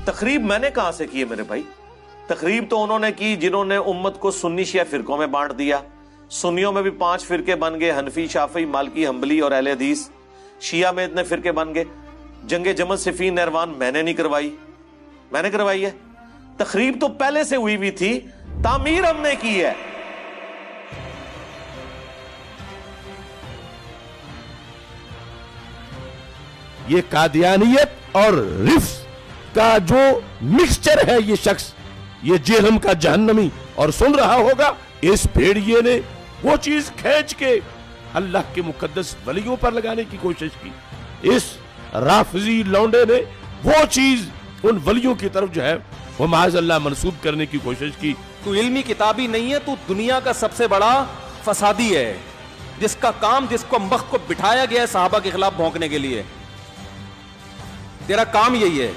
تخریب میں نے کہاں سے کی ہے میرے بھائی؟ تخریب تو انہوں نے کی جنہوں نے امت کو سنی شیعہ فرقوں میں بانٹ دیا. سنیوں میں بھی 5 فرقے بن گئے، حنفی، شافعی، مالکی، حنبلی اور اہل حدیث. شیعہ میں اتنے فرقے بن گئے. جنگ جمل، صفین، نہروان میں نے نہیں کروائی، میں نے کروائی ہے. تخریب تو پہلے سے ہوئی بھی تھی، تعمیر ہم نے کی ہے. یہ قادیانیت اور رفض کا جو مکسچر ہے، یہ شخص، یہ جہنم کا جہنمی، اور سن رہا ہوگا اس بھیڑیے نے وہ چیز کھینچ کے اللہ کے مقدس ولیوں پر لگانے کی کوشش کی. اس رافضی لونڈے نے وہ چیز ان ولیوں کی طرف جو ہے وہ معاذ اللہ منسوب کرنے کی کوشش کی. تو علمی کتابی نہیں ہے، تو دنیا کا سب سے بڑا فسادی ہے، جس کا کام، جس کو مخ کو بٹھایا گیا ہے صحابہ کے خلاف بھونکنے کے لیے. تیرا کام یہی ہے،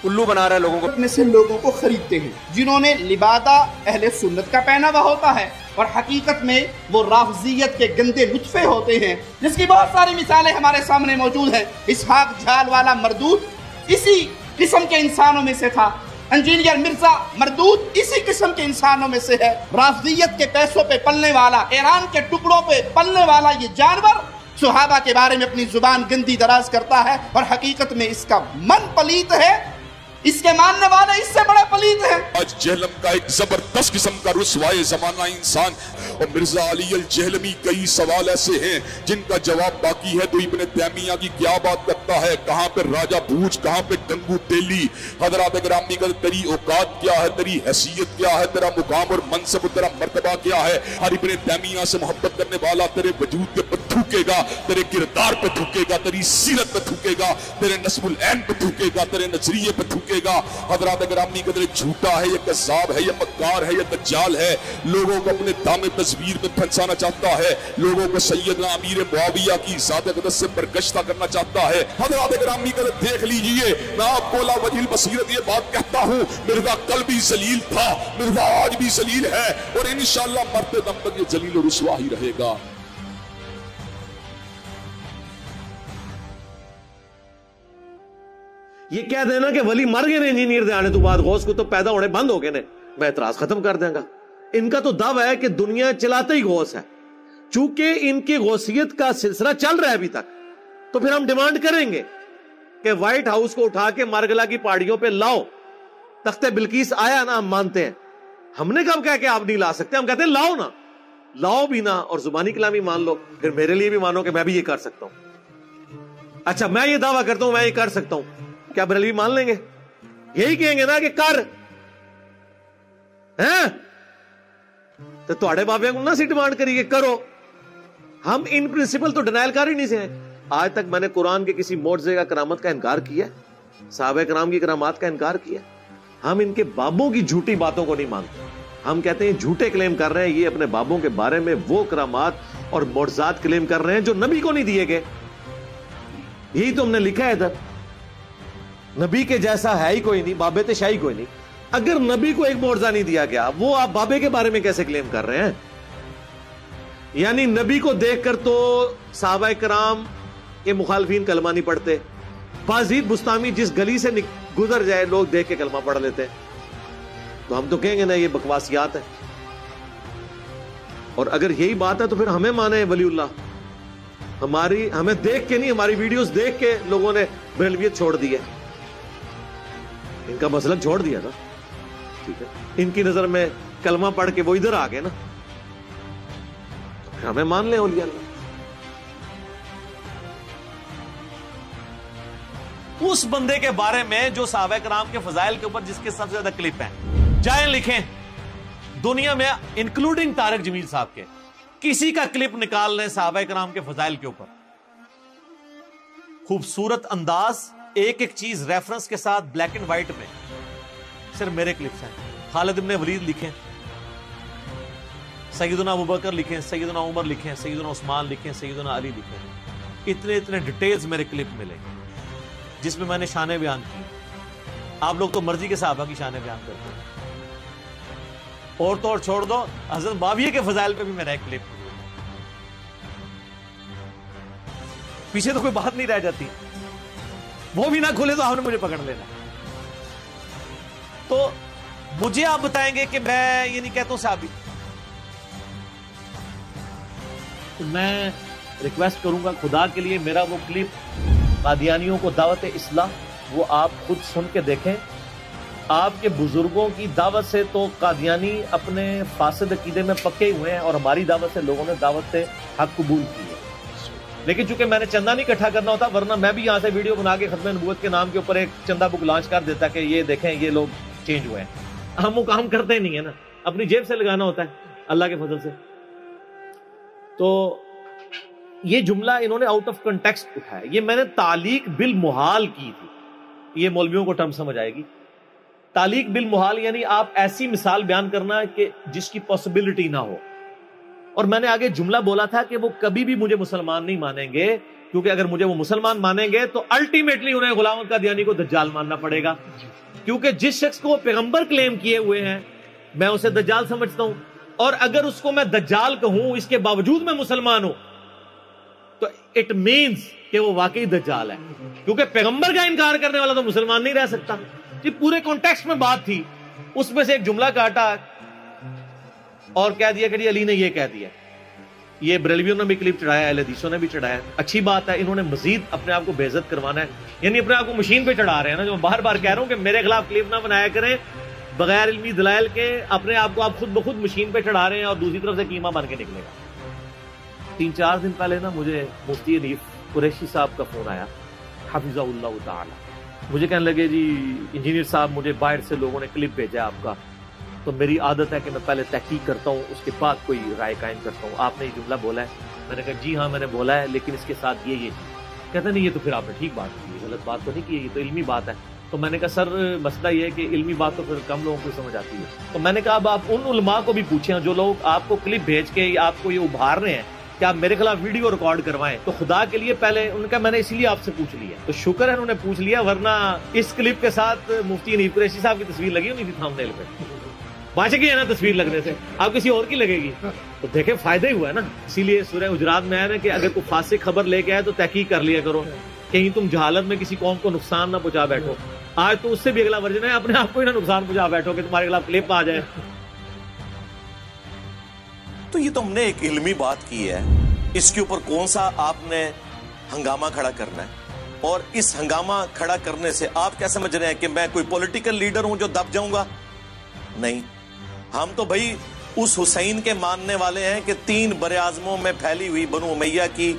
الو بنا رہا ہے لوگوں کو. میں سے لوگوں کو خریدتے ہیں جنہوں نے لبادہ اہل سنت کا پہناوا ہوتا ہے، اور حقیقت میں وہ رافضیت کے گندے لطفے ہوتے ہیں، جس کی بہت ساری مثالیں ہمارے سامنے موجود ہیں. اسحاق جھال والا مردود اسی قسم کے انسانوں میں سے تھا. انجینئر مرزا مردود اسی قسم کے انسانوں میں سے ہے. رافضیت کے پیسوں پہ پلنے والا، ایران کے ٹکڑوں پہ پلنے والا یہ جانور صحابہ کے بارے میں اپنی زبان گندی دراز کرتا ہے، اور حقیقت میں اس کا من پلیت ہے، اس کے ماننے والے اس سے بڑے پلیت ہیں. آج جہلم کا ایک زبردست قسم کا رسوائے زمانہ انسان، اور مرزا علی الجہلمی. کئی سوال ایسے ہیں جن کا جواب باقی ہے. تو ابن تیمیہ کی کیا بات کرتا ہے، کہاں پہ راجہ بھوج، کہاں پہ گنگو تیلی. حضرات گرامی کا تیری اوقات کیا ہے، تیری حیثیت کیا ہے، تیرا مقام اور منصب، تیرا مرتبہ کیا ہے. ہر ابن تیمیہ سے محبت کرنے والا تیرے وجود کے پر تھوکے گا، تیرے کردار پہ تھوکے گا، تیری سیرت پہ تھوکے گا، تیرے نسب العین پہ تھوکے گا، تیرے نظریے پہ تھوکے گا. حضرات گرامی قدر جھوٹا ہے، یہ کذاب ہے، یہ مکار ہے، یہ دجال ہے. لوگوں کو اپنے دام تصویر میں پھنسانا چاہتا ہے، لوگوں کو سیدنا امیر معاویہ کی ذات اقدس سے برگشتہ کرنا چاہتا ہے. حضرات گرامی قدر دیکھ لیجئے، میں آپ کو لا وجہ البصیرت یہ بات کہتا ہوں، مرزا کل بھی ذلیل تھا، مرزا آج بھی ذلیل ہے، اور انشاءاللہ مرتے دم تک یہ ذلیل و رسوا ہی رہے گا. یہ کہہ دینا کہ ولی مر گئے نے انجینئر دے آنے تو بعد، غوث کو تو پیدا ہونے بند ہو گئے نے، میں اعتراض ختم کر دیں گا. ان کا تو دعویٰ ہے کہ دنیا چلاتا ہی غوث ہے. چونکہ ان کی غوثیت کا سلسلہ چل رہا ہے ابھی تک، تو پھر ہم ڈیمانڈ کریں گے کہ وائٹ ہاؤس کو اٹھا کے مارگلا کی پہاڑیوں پہ لاؤ. تخت بلقیس آیا نا، ہم مانتے ہیں. ہم نے کب کہا کہ آپ نہیں لا سکتے، ہم کہتے ہیں لاؤ نا، لاؤ بھی نا، اور زبانی کلامی مان لو، پھر میرے لیے بھی مانو کہ میں بھی یہ کر سکتا ہوں. اچھا میں یہ دعویٰ کرتا ہوں میں یہ کر سکتا ہوں، کیا بریلوی مان لیں گے؟ یہی کہیں گے نا کہ کر ہیں تو تھوڑے بابے کو نہ سی ڈیمانڈ کریے کرو. ہم ان پرنسپل تو ڈینائل کر ہی نہیں سے ہیں. آج تک میں نے قرآن کے کسی معجزے کا کرامت کا انکار کیا، صحابہ کرام کی کرامات کا انکار کیا. ہم ان کے بابوں کی جھوٹی باتوں کو نہیں مانتے. ہم کہتے ہیں جھوٹے کلیم کر رہے ہیں، یہ اپنے بابوں کے بارے میں وہ کرامات اور معجزات کلیم کر رہے ہیں جو نبی کو نہیں دیے گئے. یہی تو ہم نے لکھا ہے ادھر، نبی کے جیسا ہے ہی کوئی نہیں، بابے تے شاہی کوئی نہیں. اگر نبی کو ایک معجزہ نہیں دیا گیا، وہ آپ بابے کے بارے میں کیسے کلیم کر رہے ہیں؟ یعنی نبی کو دیکھ کر تو صحابہ کرام کے مخالفین کلمہ نہیں پڑھتے. بازید بستامی جس گلی سے گزر جائے لوگ دیکھ کے کلمہ پڑھ لیتے. تو ہم تو کہیں گے نا یہ بکواسیات ہے. اور اگر یہی بات ہے تو پھر ہمیں مانے ولی اللہ. ہمیں دیکھ کے نہیں، ہماری ویڈیوز دیکھ کے لوگوں نے بریلویت چھوڑ دی ہے، ان کا مسلک چھوڑ دیا نا. ٹھیک ہے، ان کی نظر میں کلمہ پڑھ کے وہ ادھر آ گئے نا، تو پھر ہمیں مان لیں اولیاء اللہ. اس بندے کے بارے میں جو صحابہ کرام کے فضائل کے اوپر جس کے سب سے زیادہ کلپ ہیں، جائیں لکھیں دنیا میں انکلوڈنگ طارق جمیل صاحب کے، کسی کا کلپ نکال لیں صحابہ کرام کے فضائل کے اوپر، خوبصورت انداز، ایک ایک چیز ریفرنس کے ساتھ بلیک اینڈ وائٹ میں. صرف میرے کلپس ہیں. خالد ابن ولید لکھیں، سیدنا ابوبکر لکھیں، سیدنا عمر لکھیں، سیدنا عثمان لکھیں، سیدنا علی لکھیں. اتنے ڈیٹیلز میرے کلپ ملے جس میں نے شانیں بیان کی. آپ لوگ تو مرضی کے صحابہ کی شانیں بیان کرتے ہیں. اور تو اور چھوڑ دو، حضرت معاویہ کے فضائل پہ بھی میرا ایک کلپ. پیچھے تو کوئی بات نہیں رہ جاتی. وہ بھی نہ کھولے تو آپ نے مجھے پکڑ لینا. تو مجھے آپ بتائیں گے کہ میں یہ نہیں کہتا ہوں صحابی. تو میں ریکویسٹ کروں گا خدا کے لیے میرا وہ کلپ قادیانیوں کو دعوت اصلاح وہ آپ خود سن کے دیکھیں. آپ کے بزرگوں کی دعوت سے تو قادیانی اپنے فاسد عقیدے میں پکے ہوئے ہیں اور ہماری دعوت سے لوگوں نے دعوت حق قبول کی ہے. لیکن چونکہ میں نے چندہ نہیں اکٹھا کرنا ہوتا ورنہ میں بھی یہاں سے ویڈیو بنا کے ختم نبوت کے نام کے اوپر ایک چندہ بک لانچ کر دیتا کہ یہ دیکھیں یہ لوگ چینج ہوئے ہیں. ہم وہ کام کرتے نہیں ہیں نا, اپنی جیب سے لگانا ہوتا ہے اللہ کے فضل سے. تو یہ جملہ انہوں نے آؤٹ آف کنٹیکسٹ اٹھایا. یہ میں نے تعلیق بالمحال کی تھی. یہ مولویوں کو ٹرم سمجھ آئے گی. تعلیق بالمحال یعنی آپ ایسی مثال بیان کرنا کہ جس کی پاسبلٹی نہ ہو. اور میں نے آگے جملہ بولا تھا کہ وہ کبھی بھی مجھے مسلمان نہیں مانیں گے, کیونکہ اگر مجھے وہ مسلمان مانیں گے تو الٹیمیٹلی انہیں غلام احمد قادیانی کو دجال ماننا پڑے گا. کیونکہ جس شخص کو وہ پیغمبر کلیم کیے ہوئے ہیں میں اسے دجال سمجھتا ہوں, اور اگر اس کو میں دجال کہوں اس کے باوجود میں مسلمان ہوں تو اٹ مینز کہ وہ واقعی دجال ہے, کیونکہ پیغمبر کا انکار کرنے والا تو مسلمان نہیں رہ سکتا. یہ پورے کانٹیکسٹ میں بات تھی, اس میں سے ایک جملہ کاٹا اور کہہ دیا کہ جی علی نے یہ کہہ دیا. یہ بریلویوں نے بھی کلپ چڑھایا, اہل حدیثوں نے بھی چڑھایا. اچھی بات ہے, انہوں نے مزید اپنے آپ کو بے عزت کروانا ہے, یعنی اپنے آپ کو مشین پہ چڑھا رہے ہیں نا. جو میں بار بار کہہ رہا ہوں کہ میرے خلاف کلپ نہ بنایا کریں بغیر علمی دلائل کے. اپنے آپ کو آپ خود بخود مشین پہ چڑھا رہے ہیں اور دوسری طرف سے قیمہ بن کے نکلے گا. 3-4 دن پہلے نا مجھے مفتی حنیف قریشی صاحب کا فون آیا حفظہ اللہ تعالی. مجھے کہنے لگے جی انجینئر صاحب مجھے باہر سے لوگوں نے کلپ بھیجا آپ کا, تو میری عادت ہے کہ میں پہلے تحقیق کرتا ہوں اس کے بعد کوئی رائے قائم کرتا ہوں. آپ نے یہ جملہ بولا ہے. میں نے کہا جی ہاں میں نے بولا ہے, لیکن اس کے ساتھ یہ کہتے نہیں یہ تو پھر آپ نے ٹھیک بات کی, غلط بات تو نہیں کی, یہ تو علمی بات ہے. تو میں نے کہا سر مسئلہ یہ ہے کہ علمی بات تو پھر کم لوگوں کو سمجھ آتی ہے. تو میں نے کہا اب آپ ان علماء کو بھی پوچھیں جو لوگ آپ کو کلپ بھیج کے آپ کو یہ ابھار رہے ہیں کہ آپ میرے خلاف ویڈیو ریکارڈ کروائیں, تو خدا کے لیے پہلے ان کا میں نے اسی لیے آپ سے پوچھ لیا. تو شکر ہے انہوں نے پوچھ لیا, ورنہ اس کلپ کے ساتھ مفتی حنیف قریشی صاحب کی تصویر لگی ہونی تھی تھام نیل پہ. بچ گئی ہے نا تصویر لگنے سے, آپ کسی اور کی لگے گی. تو دیکھیں فائدہ ہی ہوا ہے نا. اسی لیے سورہ حجرات میں ہے نا کہ اگر کوئی فاسق خبر لے کے آئے تو تحقیق کر لیا کرو, کہیں تم جہالت میں کسی قوم کو نقصان نہ پہنچا بیٹھو. آج تو اس سے بھی اگلا ورژن ہے, اپنے آپ کو ہی نہ نقصان پہنچا بیٹھو کہ تمہارے خلاف کلپ آ جائے. تو یہ تو ہم نے ایک علمی بات کی ہے, اس کے اوپر کون سا آپ نے ہنگامہ کھڑا کرنا ہے, اور اس ہنگامہ کھڑا کرنے سے آپ کیا سمجھ رہے ہیں کہ میں کوئی پولیٹیکل لیڈر ہوں جو دب جاؤں گا؟ نہیں, ہم تو بھائی اس حسین کے ماننے والے ہیں کہ 3 براعظموں میں پھیلی ہوئی بنو امیہ کی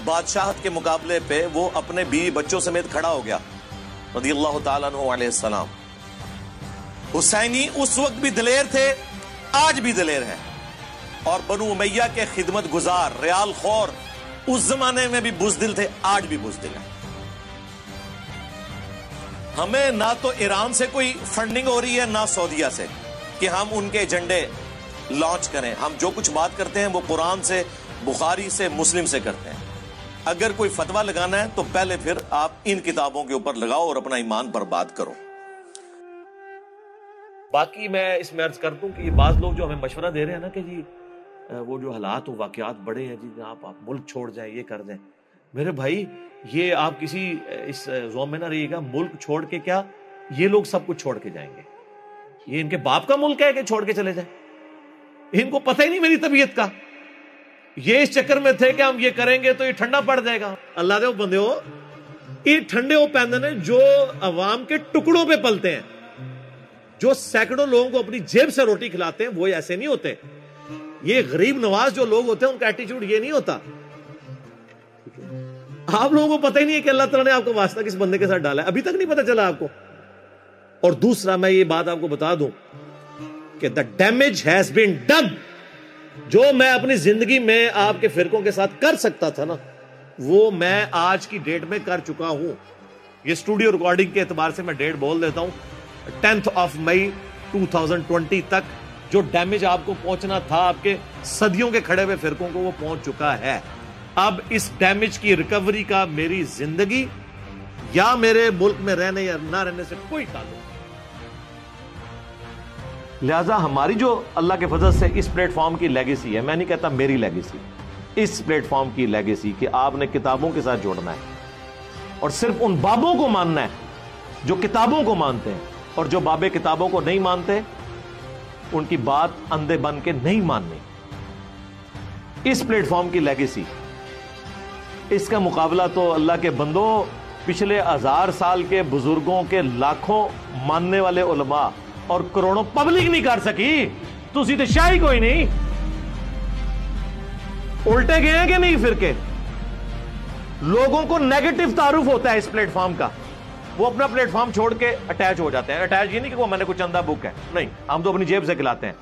بادشاہت کے مقابلے پہ وہ اپنے بیوی بچوں سمیت کھڑا ہو گیا رضی اللہ تعالیٰ عنہ علیہ السلام. حسینی اس وقت بھی دلیر تھے, آج بھی دلیر ہیں, اور بنو امیہ کے خدمت گزار ریال خور اس زمانے میں بھی بزدل تھے, آج بھی بزدل ہیں. ہمیں نہ تو ایران سے کوئی فنڈنگ ہو رہی ہے نہ سعودیہ سے کہ ہم ان کے ایجنڈے لانچ کریں. ہم جو کچھ بات کرتے ہیں وہ قرآن سے, بخاری سے, مسلم سے کرتے ہیں. اگر کوئی فتویٰ لگانا ہے تو پہلے پھر آپ ان کتابوں کے اوپر لگاؤ اور اپنا ایمان برباد کرو. باقی میں اس میں عرض کرتا ہوں کہ یہ بعض لوگ جو ہمیں مشورہ دے رہے ہیں نا کہ جی وہ جو حالات و واقعات بڑے ہیں جی آپ ملک چھوڑ جائیں, یہ کر دیں. میرے بھائی یہ آپ کسی اس زوم میں نہ رہیے گا, ملک چھوڑ کے کیا یہ لوگ سب کچھ چھوڑ کے جائیں گے. یہ ان کے باپ کا ملک ہے کہ چھوڑ کے چلے جائیں, ان کو پتہ ہی نہیں میری طبیعت کا. یہ اس چکر میں تھے کہ ہم یہ کریں گے تو یہ ٹھنڈا پڑ جائے گا. اللہ دے بندے ہو, یہ ٹھنڈے ہو پیندے نے جو عوام کے ٹکڑوں پہ پلتے ہیں, جو سینکڑوں لوگوں کو اپنی جیب سے روٹی کھلاتے ہیں, وہ ایسے نہیں ہوتے. یہ غریب نواز جو لوگ ہوتے ہیں ان کا ایٹیچیوڈ یہ نہیں ہوتا. آپ لوگوں کو پتہ ہی نہیں ہے کہ اللہ تعالیٰ نے آپ کو واسطہ کس بندے کے ساتھ ڈالا ہے, ابھی تک نہیں پتہ چلا آپ کو. اور دوسرا میں یہ بات آپ کو بتا دوں کہ the damage has been done. جو میں اپنی زندگی میں آپ کے فرقوں کے ساتھ کر سکتا تھا نا, وہ میں آج کی ڈیٹ میں کر چکا ہوں. یہ اسٹوڈیو ریکارڈنگ کے اعتبار سے میں ڈیٹ بول دیتا ہوں, 10 مئی 2020 تک جو ڈیمیج آپ کو پہنچنا تھا آپ کے صدیوں کے کھڑے ہوئے فرقوں کو, وہ پہنچ چکا ہے. اب اس ڈیمیج کی ریکوری کا میری زندگی یا میرے ملک میں رہنے یا نہ رہنے سے کوئی تعلق. لہذا ہماری جو اللہ کے فضل سے اس پلیٹ فارم کی لیگیسی ہے, میں نہیں کہتا میری لیگیسی, اس پلیٹ فارم کی لیگیسی کہ آپ نے کتابوں کے ساتھ جوڑنا ہے اور صرف ان بابوں کو ماننا ہے جو کتابوں کو مانتے ہیں, اور جو باب کتابوں کو نہیں مانتے ان کی بات اندھے بن کے نہیں ماننی. اس پلیٹ فارم کی لیگیسی, اس کا مقابلہ تو اللہ کے بندوں پچھلے 1000 سال کے بزرگوں کے لاکھوں ماننے والے علماء اور کروڑوں پبلک نہیں کر سکی. تسی تو شاہی کوئی نہیں. الٹے گئے ہیں کہ نہیں فرقے؟ لوگوں کو نیگیٹو تعارف ہوتا ہے اس پلیٹ فارم کا, وہ اپنا پلیٹ فارم چھوڑ کے اٹیچ ہو جاتے ہیں. اٹیچ یہ نہیں کہ وہ میں نے کوئی چندہ بک ہے, نہیں, ہم تو اپنی جیب سے کھلاتے ہیں.